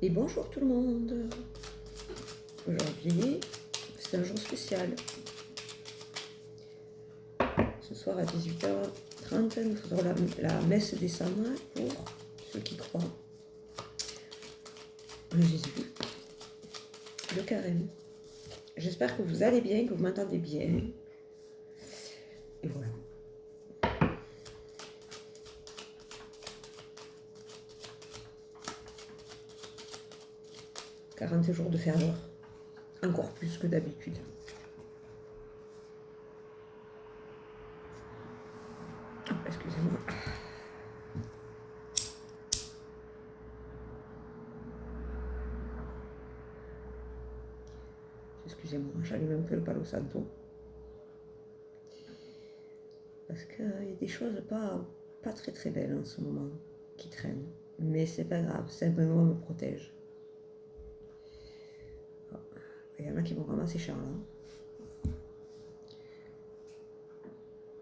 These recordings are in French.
Et bonjour tout le monde. Aujourd'hui, c'est un jour spécial. Ce soir à 18h30, nous faisons la messe des Saints pour ceux qui croient en Jésus, le carême. J'espère que vous allez bien, que vous m'entendez bien. Et voilà. « 40 jours de ferveur, encore plus que d'habitude. » Excusez-moi. Excusez-moi, j'allume un peu le Palo Santo. Parce qu'il y a des choses pas très belles en ce moment qui traînent. Mais c'est pas grave, simplement me protège. Il y en a qui vont ramasser cher là.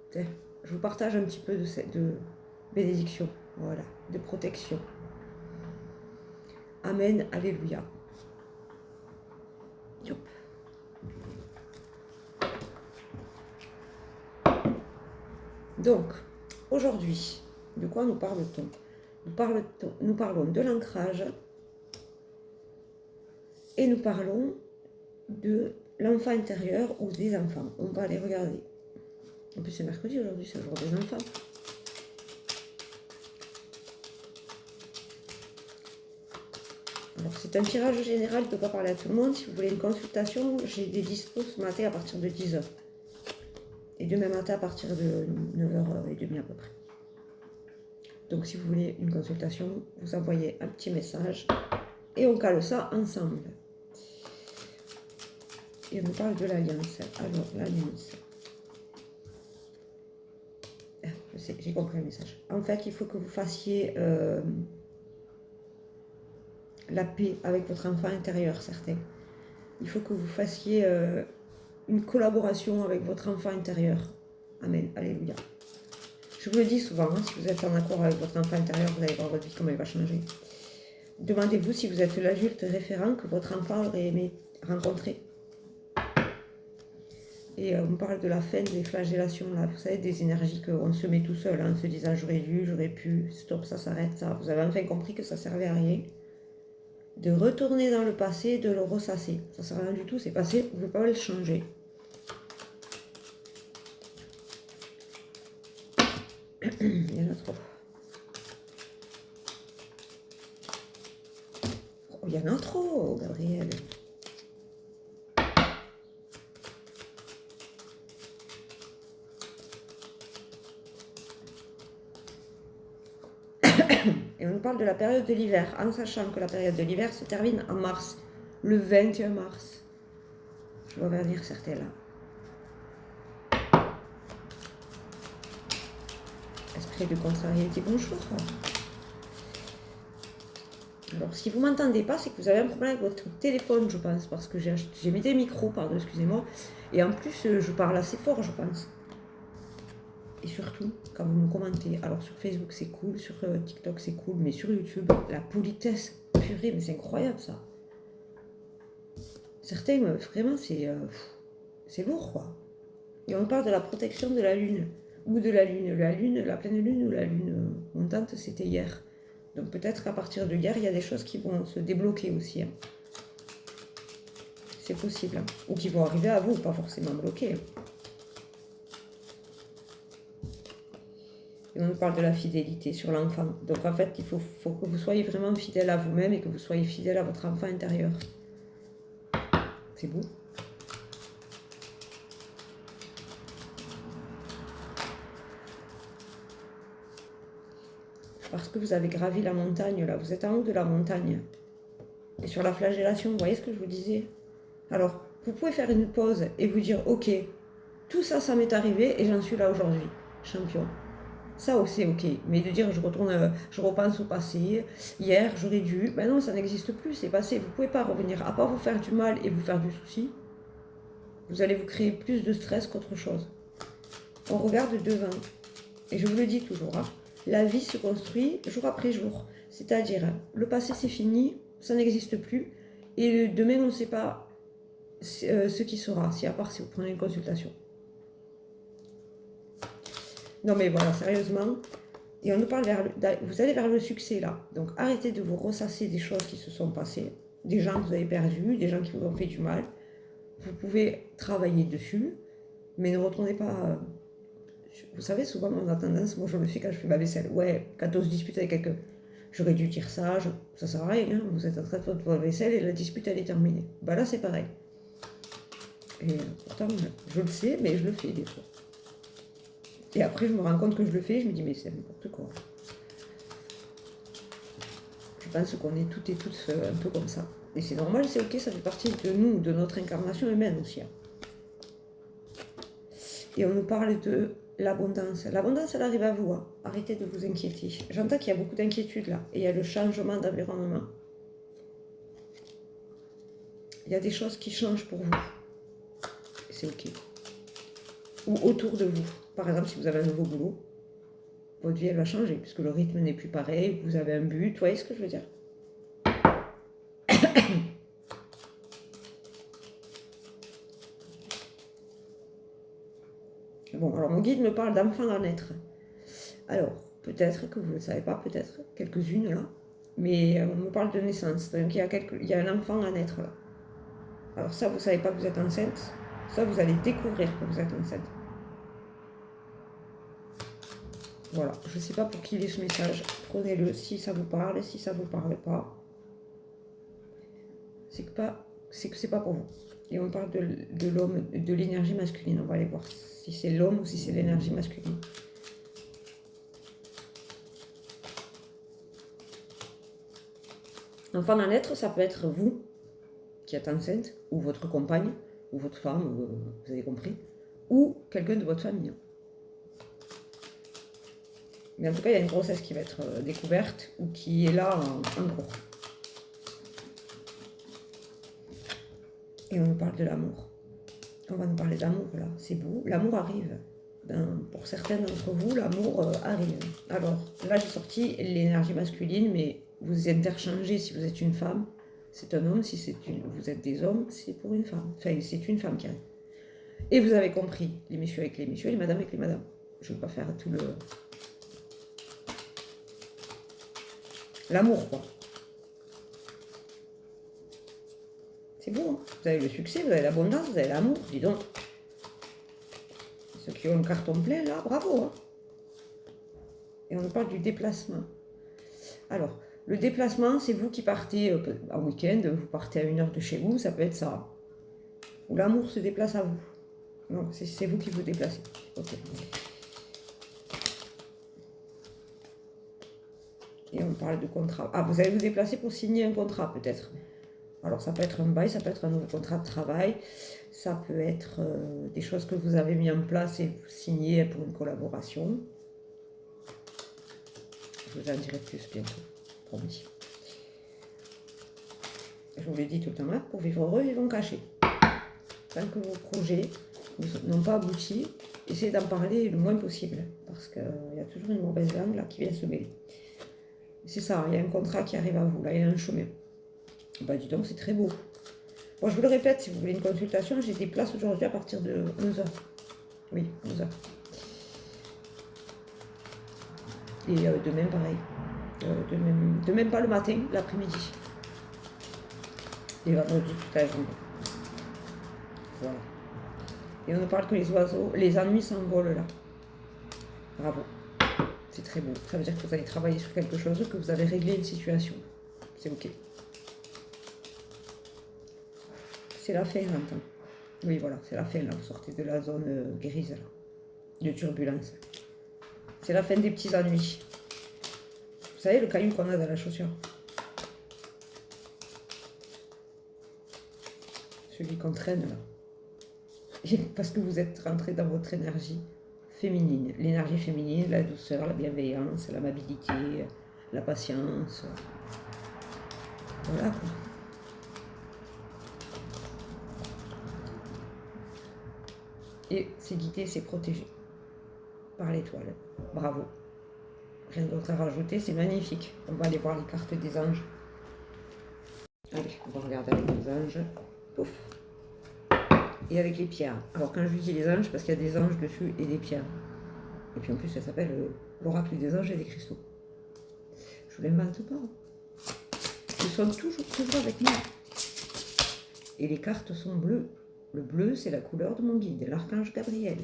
Tiens, je vous partage un petit peu de bénédiction, voilà, de protection. Amen, alléluia. Yop. Donc, aujourd'hui, de quoi nous parle-t-on? Nous parlons de l'ancrage et nous parlons de l'enfant intérieur ou des enfants. On va aller regarder. En plus, c'est mercredi aujourd'hui, c'est le jour des enfants. Alors, c'est un tirage général, je ne peux pas parler à tout le monde. Si vous voulez une consultation, j'ai des dispos ce matin à partir de 10h. Et demain matin à partir de 9h30 à peu près. Donc, si vous voulez une consultation, vous envoyez un petit message et on cale ça ensemble. Et on nous parle de l'alliance. Alors, l'alliance. Je sais, j'ai compris le message. En fait, il faut que vous fassiez la paix avec votre enfant intérieur, certains. Il faut que vous fassiez une collaboration avec votre enfant intérieur. Amen. Alléluia. Je vous le dis souvent, hein, si vous êtes en accord avec votre enfant intérieur, vous allez voir votre vie, comment elle va changer. Demandez-vous si vous êtes l'adulte référent que votre enfant aurait aimé rencontrer. Et on parle de la fin des flagellations, là, vous savez, des énergies qu'on se met tout seul, hein, en se disant j'aurais dû, j'aurais pu, stop, ça s'arrête, ça. Vous avez enfin compris que ça servait à rien. De retourner dans le passé, de le ressasser. Ça ne sert à rien du tout, c'est passé, vous ne pouvez pas le changer. Il y en a trop. Oh, il y en a trop, Gabriel. Et on nous parle de la période de l'hiver, en sachant que la période de l'hiver se termine en mars, le 21 mars. Je vois venir certains là. Esprit de contrariété, bonjour. Alors, si vous ne m'entendez pas, c'est que vous avez un problème avec votre téléphone, je pense, parce que j'ai mis des micros, pardon, excusez-moi. Et en plus, je parle assez fort, je pense. Et surtout, quand vous me commentez, alors sur Facebook c'est cool, sur TikTok c'est cool, mais sur YouTube, la politesse, purée, mais c'est incroyable ça. Certains, vraiment, c'est lourd, quoi. Et on parle de la protection de la lune, ou de la lune, la pleine lune ou la lune montante, c'était hier. Donc peut-être qu'à partir de hier, il y a des choses qui vont se débloquer aussi. Hein. C'est possible, hein. Ou qui vont arriver à vous, pas forcément bloqués. Et on nous parle de la fidélité sur l'enfant. Donc en fait, il faut que vous soyez vraiment fidèle à vous-même et que vous soyez fidèle à votre enfant intérieur. C'est beau. Parce que vous avez gravi la montagne, là. Vous êtes en haut de la montagne. Et sur la flagellation, vous voyez ce que je vous disais? Alors, vous pouvez faire une pause et vous dire, ok, tout ça, ça m'est arrivé et j'en suis là aujourd'hui. Champion. Ça aussi, ok. Mais de dire je repense au passé, hier j'aurais dû, ben non, ça n'existe plus, c'est passé. Vous ne pouvez pas revenir, à part vous faire du mal et vous faire du souci. Vous allez vous créer plus de stress qu'autre chose. On regarde devant. Et je vous le dis toujours, hein, la vie se construit jour après jour. C'est-à-dire, le passé c'est fini, ça n'existe plus. Et demain, on ne sait pas ce qui sera, si à part si vous prenez une consultation. Non mais voilà, sérieusement. Et on nous parle vous allez vers le succès là. Donc arrêtez de vous ressasser des choses qui se sont passées, des gens que vous avez perdus, des gens qui vous ont fait du mal. Vous pouvez travailler dessus, mais ne retournez pas. Vous savez, souvent on a tendance, moi je le fais quand je fais ma vaisselle. Ouais, quand on se dispute avec quelqu'un, j'aurais dû dire ça, ça sert à rien, hein. Vous êtes en train de faire votre vaisselle et la dispute elle est terminée. Bah là c'est pareil. Et pourtant, je le sais, mais je le fais des fois. Et après, je me rends compte que je le fais, je me dis, mais c'est n'importe quoi. Je pense qu'on est toutes et tous un peu comme ça. Et c'est normal, c'est ok, ça fait partie de nous, de notre incarnation humaine aussi. Et on nous parle de l'abondance. L'abondance, elle arrive à vous. Hein. Arrêtez de vous inquiéter. J'entends qu'il y a beaucoup d'inquiétudes là. Et il y a le changement d'environnement. Il y a des choses qui changent pour vous. C'est ok. Ou autour de vous. Par exemple, si vous avez un nouveau boulot, votre vie elle va changer, puisque le rythme n'est plus pareil, vous avez un but, vous voyez ce que je veux dire? Bon, alors mon guide me parle d'enfants à naître. Alors, peut-être que vous ne le savez pas, peut-être, quelques-unes là, mais on me parle de naissance, donc il y a un enfant à naître là. Alors ça, vous ne savez pas que vous êtes enceinte, ça, vous allez découvrir que vous êtes enceinte. Voilà, je ne sais pas pour qui il est ce message. Prenez-le si ça vous parle, si ça ne vous parle pas. C'est que c'est pas pour vous. Et on parle de l'homme, de l'énergie masculine. On va aller voir si c'est l'homme ou si c'est l'énergie masculine. Enfant à naître, ça peut être vous qui êtes enceinte, ou votre compagne, ou votre femme, vous avez compris, ou quelqu'un de votre famille. Mais en tout cas, il y a une grossesse qui va être découverte ou qui est là en gros. Et on nous parle de l'amour. On va nous parler d'amour là, c'est beau. L'amour arrive. Pour certains d'entre vous, l'amour arrive. Alors là, j'ai sorti l'énergie masculine, mais vous interchangez si vous êtes une femme, c'est un homme. Si vous êtes des hommes, c'est pour une femme. Enfin, c'est une femme qui arrive. Et vous avez compris, les messieurs avec les messieurs, les madames avec les madames. Je ne veux pas faire tout le... L'amour, quoi. C'est beau, hein. Vous avez le succès, vous avez l'abondance, vous avez l'amour, dis donc. Ceux qui ont le carton plein, là, bravo. Hein. Et on nous parle du déplacement. Alors, le déplacement, c'est vous qui partez en week-end, vous partez à 1 heure de chez vous, ça peut être ça. Ou l'amour se déplace à vous. Non, c'est vous qui vous déplacez. Ok. Et on parle de contrat. Ah, vous allez vous déplacer pour signer un contrat, peut-être. Alors, ça peut être un bail, ça peut être un nouveau contrat de travail, ça peut être des choses que vous avez mis en place et vous signez pour une collaboration. Je vous en dirai plus bientôt, promis. Je vous l'ai dit tout le temps, hein, pour vivre heureux, vivons cachés. Tant que vos projets n'ont pas abouti, essayez d'en parler le moins possible, parce qu'il y a toujours une mauvaise langue là, qui vient se mêler. C'est ça, il y a un contrat qui arrive à vous, là, il y a un chemin. Bah dis donc, c'est très beau. Bon, je vous le répète, si vous voulez une consultation, j'ai des places aujourd'hui à partir de 11h. Oui, 11h. Et demain, pareil. Demain, pas le matin, l'après-midi. Et vendredi, toute la journée. Voilà. Et on nous parle que les oiseaux, les ennuis s'envolent là. Bravo. C'est très beau. Ça veut dire que vous allez travailler sur quelque chose, que vous allez régler une situation. C'est ok. C'est la fin, j'entends. Oui, voilà, c'est la fin, là. Vous sortez de la zone grise, là, de turbulence. C'est la fin des petits ennuis. Vous savez, le caillou qu'on a dans la chaussure. Celui qu'on traîne, là. Parce que vous êtes rentré dans votre énergie féminine. L'énergie féminine, la douceur, la bienveillance, l'amabilité, la patience. Voilà, quoi. Et c'est guidé, c'est protégé par l'étoile. Bravo. Rien d'autre à rajouter, c'est magnifique. On va aller voir les cartes des anges. Allez, on va regarder avec les anges. Pouf. Et avec les pierres. Alors quand je dis les anges, parce qu'il y a des anges dessus et des pierres. Et puis en plus, ça s'appelle l'oracle des anges et des cristaux. Je ne l'invente pas. Ils sont toujours avec moi. Et les cartes sont bleues. Le bleu, c'est la couleur de mon guide, l'archange Gabriel.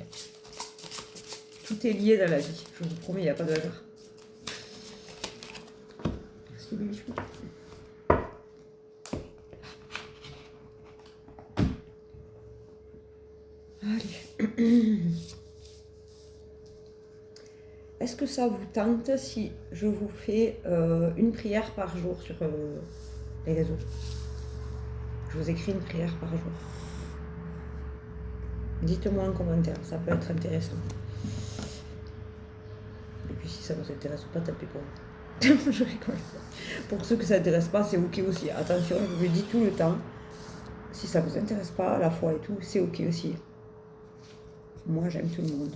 Tout est lié dans la vie. Je vous promets, il n'y a pas de hasard. Merci, Bichou. Allez. Est-ce que ça vous tente si je vous fais une prière par jour sur les réseaux? Je vous écris une prière par jour. Dites-moi en commentaire, ça peut être intéressant. Et puis si ça ne vous intéresse pas, tapez pour vous. Je rigole. Pour ceux que ça n'intéresse pas, c'est ok aussi. Attention, je vous le dis tout le temps. Si ça ne vous intéresse pas, la foi et tout, c'est ok aussi. Moi, j'aime tout le monde.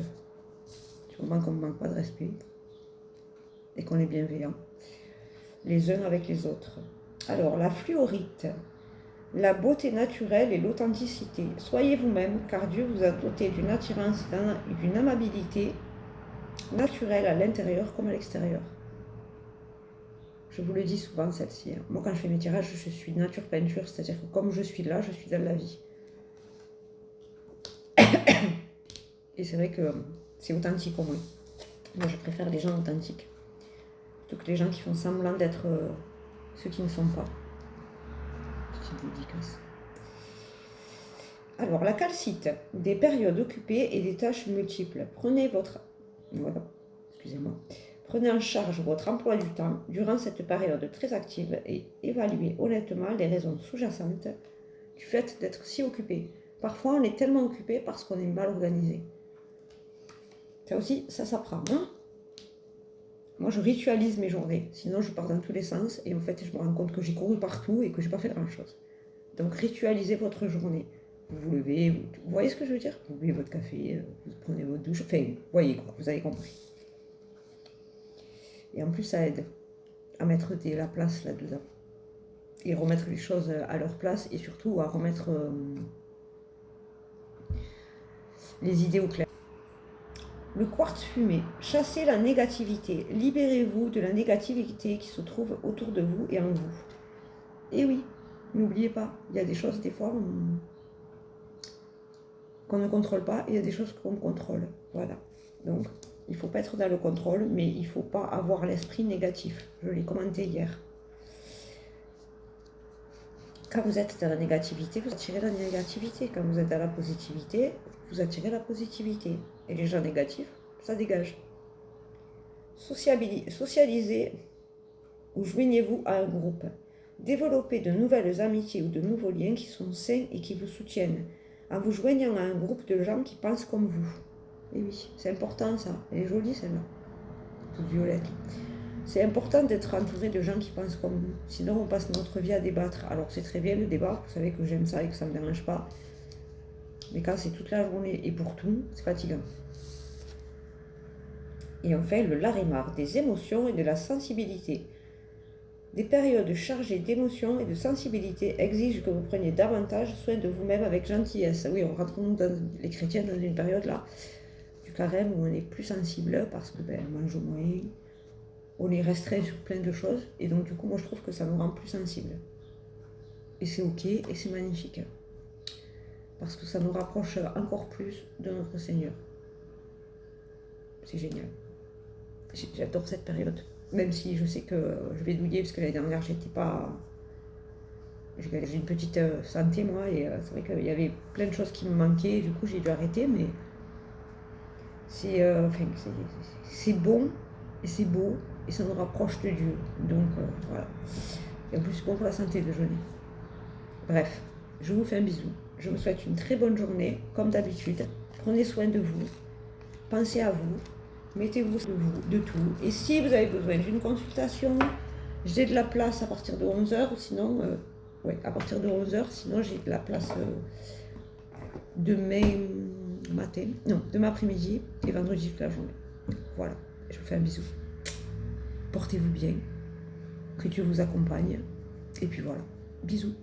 Du moment qu'on ne manque pas de respect et qu'on est bienveillant les uns avec les autres. Alors, la fluorite, la beauté naturelle et l'authenticité. Soyez vous-même, car Dieu vous a doté d'une attirance et d'une amabilité naturelle à l'intérieur comme à l'extérieur. Je vous le dis souvent, celle-ci. Moi, quand je fais mes tirages, je suis nature peinture, c'est-à-dire que comme je suis là, je suis dans la vie. Et c'est vrai que c'est authentique au moins. Moi, je préfère les gens authentiques plutôt que les gens qui font semblant d'être ceux qui ne sont pas. Petite dédicace. Alors, la calcite, des périodes occupées et des tâches multiples. Prenez en charge votre emploi du temps durant cette période très active et évaluez honnêtement les raisons sous-jacentes du fait d'être si occupé. Parfois, on est tellement occupé parce qu'on est mal organisé. Ça aussi, ça s'apprend. Hein? Moi, je ritualise mes journées. Sinon, je pars dans tous les sens. Et en fait, je me rends compte que j'ai couru partout et que je n'ai pas fait grand-chose. Donc, ritualisez votre journée. Vous vous levez, vous voyez ce que je veux dire? Vous buvez votre café, vous prenez votre douche. Enfin, vous voyez quoi, vous avez compris. Et en plus, ça aide à mettre la place là-dedans. Et remettre les choses à leur place. Et surtout, à remettre les idées au clair. Le quartz fumé, chassez la négativité, libérez-vous de la négativité qui se trouve autour de vous et en vous. Et oui, n'oubliez pas, il y a des choses des fois qu'on ne contrôle pas et il y a des choses qu'on contrôle. Voilà, donc il ne faut pas être dans le contrôle, mais il ne faut pas avoir l'esprit négatif. Je l'ai commenté hier. Quand vous êtes dans la négativité, vous attirez la négativité. Quand vous êtes dans la positivité, vous attirez la positivité. Et les gens négatifs, ça dégage. Socialisez ou joignez-vous à un groupe. Développez de nouvelles amitiés ou de nouveaux liens qui sont sains et qui vous soutiennent, en vous joignant à un groupe de gens qui pensent comme vous. Et oui, c'est important ça. Elle est jolie celle-là, toute violette. C'est important d'être entouré de gens qui pensent comme nous. Sinon, on passe notre vie à débattre. Alors, c'est très bien le débat. Vous savez que j'aime ça et que ça ne me dérange pas. Mais quand c'est toute la journée et pour tout, c'est fatigant. Et enfin, le larimar, des émotions et de la sensibilité. Des périodes chargées d'émotions et de sensibilité exigent que vous preniez davantage soin de vous-même avec gentillesse. Oui, on rentre les chrétiens dans une période là du carême où on est plus sensible parce que on mange moins. On est restreint sur plein de choses, et donc du coup, moi je trouve que ça nous rend plus sensibles. Et c'est ok, et c'est magnifique. Parce que ça nous rapproche encore plus de notre Seigneur. C'est génial. J'adore cette période. Même si je sais que je vais douiller, parce que l'année dernière, j'étais pas... J'ai une petite santé, moi, et c'est vrai qu'il y avait plein de choses qui me manquaient, et du coup, j'ai dû arrêter, mais c'est bon, et c'est beau, et ça nous rapproche de Dieu. Donc, voilà. Et en plus, c'est bon pour la santé de jeûner. Bref, je vous fais un bisou. Je vous souhaite une très bonne journée, comme d'habitude. Prenez soin de vous. Pensez à vous. Mettez-vous de tout. Et si vous avez besoin d'une consultation, j'ai de la place à partir de 11h, sinon, à partir de 11h, sinon j'ai de la place demain après-midi et vendredi toute la journée. Voilà, je vous fais un bisou. Portez-vous bien, que Dieu vous accompagne, et puis voilà. Bisous.